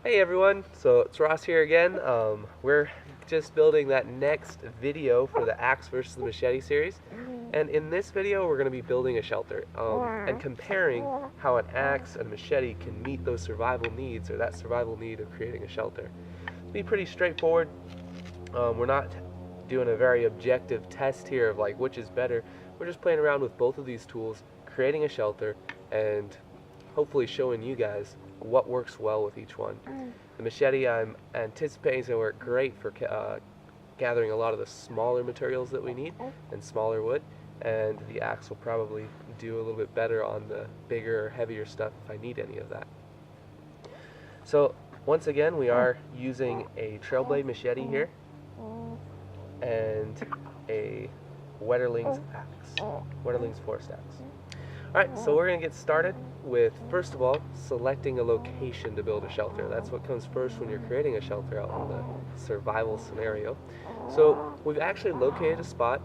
Hey everyone, so it's Ross here again. We're just building that next video for the axe versus the machete series. And in this video we're going to be building a shelter and comparing how an axe and a machete can meet those survival needs, or that survival need of creating a shelter. It'll be pretty straightforward. We're not doing a very objective test here of like which is better. We're just playing around with both of these tools, creating a shelter, and hopefully showing you guys what works well with each one. The machete I'm anticipating is going to work great for gathering a lot of the smaller materials that we need and smaller wood, and the axe will probably do a little bit better on the bigger, heavier stuff if I need any of that. So once again, we are using a trail blade machete here and a Wetterling's axe, Wetterling's forest axe. Alright, so we're going to get started with, first of all, selecting a location to build a shelter. That's what comes first when you're creating a shelter out in the survival scenario. So we've actually located a spot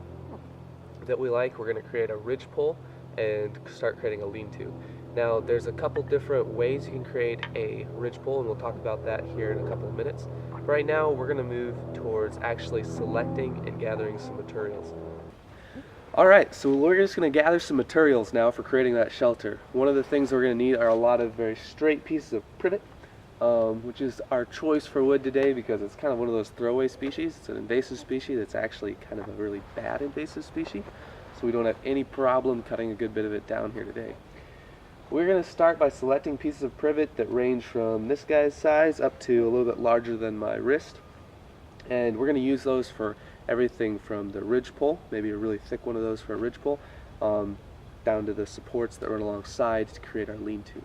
that we like. We're going to create a ridgepole and start creating a lean-to. Now there's a couple different ways you can create a ridgepole, and we'll talk about that here in a couple of minutes. But right now we're going to move towards actually selecting and gathering some materials. Alright, so we're just going to gather some materials now for creating that shelter. One of the things we're going to need are a lot of very straight pieces of privet, which is our choice for wood today because it's kind of one of those throwaway species. It's an invasive species that's actually kind of a really bad invasive species, so we don't have any problem cutting a good bit of it down here today. We're going to start by selecting pieces of privet that range from this guy's size up to a little bit larger than my wrist, and we're going to use those for everything from the ridgepole, maybe a really thick one of those for a ridgepole, down to the supports that run alongside to create our lean-to.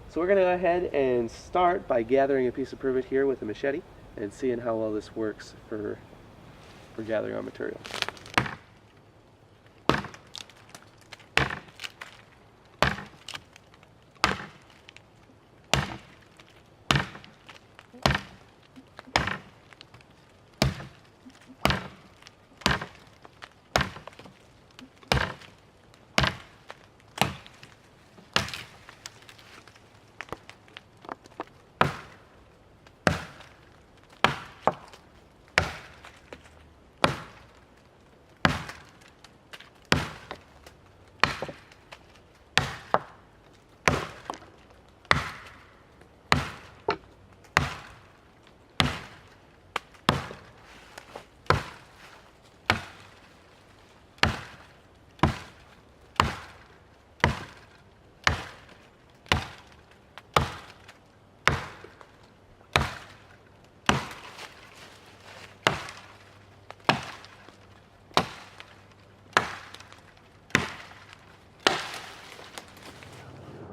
So we're going to go ahead and start by gathering a piece of privet here with a machete and seeing how well this works for gathering our material.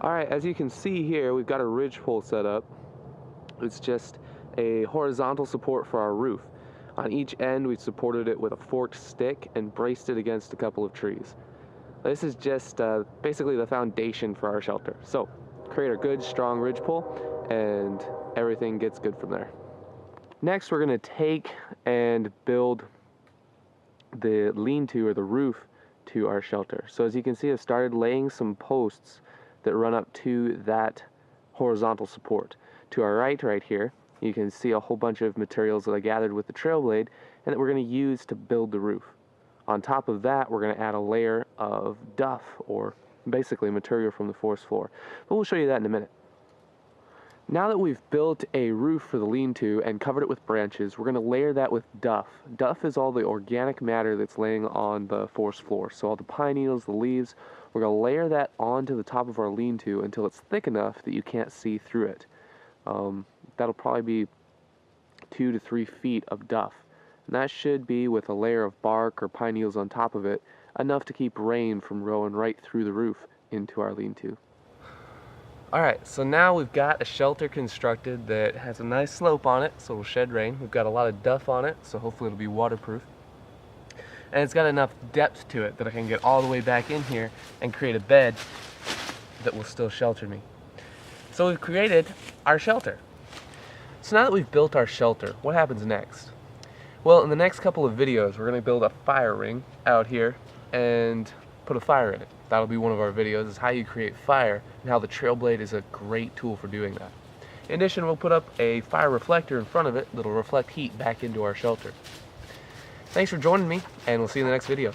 Alright, as you can see here, we've got a ridgepole set up. It's just a horizontal support for our roof. On each end, we've supported it with a forked stick and braced it against a couple of trees. This is just basically the foundation for our shelter. So, create a good, strong ridgepole, and everything gets good from there. Next, we're going to take and build the lean-to, or the roof, to our shelter. So as you can see, I've started laying some posts that run up to that horizontal support. To our right here, you can see a whole bunch of materials that I gathered with the trail blade and that we're going to use to build the roof. On top of that, we're going to add a layer of duff, or basically material from the forest floor. But we'll show you that in a minute. Now that we've built a roof for the lean-to and covered it with branches, we're going to layer that with duff. Duff is all the organic matter that's laying on the forest floor. So all the pine needles, the leaves, we're going to layer that onto the top of our lean-to until it's thick enough that you can't see through it. That'll probably be 2 to 3 feet of duff. And that should be, with a layer of bark or pine needles on top of it, enough to keep rain from rolling right through the roof into our lean-to. Alright, so now we've got a shelter constructed that has a nice slope on it, so it'll shed rain. We've got a lot of duff on it, so hopefully it'll be waterproof. And it's got enough depth to it that I can get all the way back in here and create a bed that will still shelter me. So we've created our shelter. So now that we've built our shelter, what happens next? Well, in the next couple of videos, we're going to build a fire ring out here and put a fire in it. That'll be one of our videos, is how you create fire and how the trail blade is a great tool for doing that. In addition, we'll put up a fire reflector in front of it that'll reflect heat back into our shelter. Thanks for joining me, and we'll see you in the next video.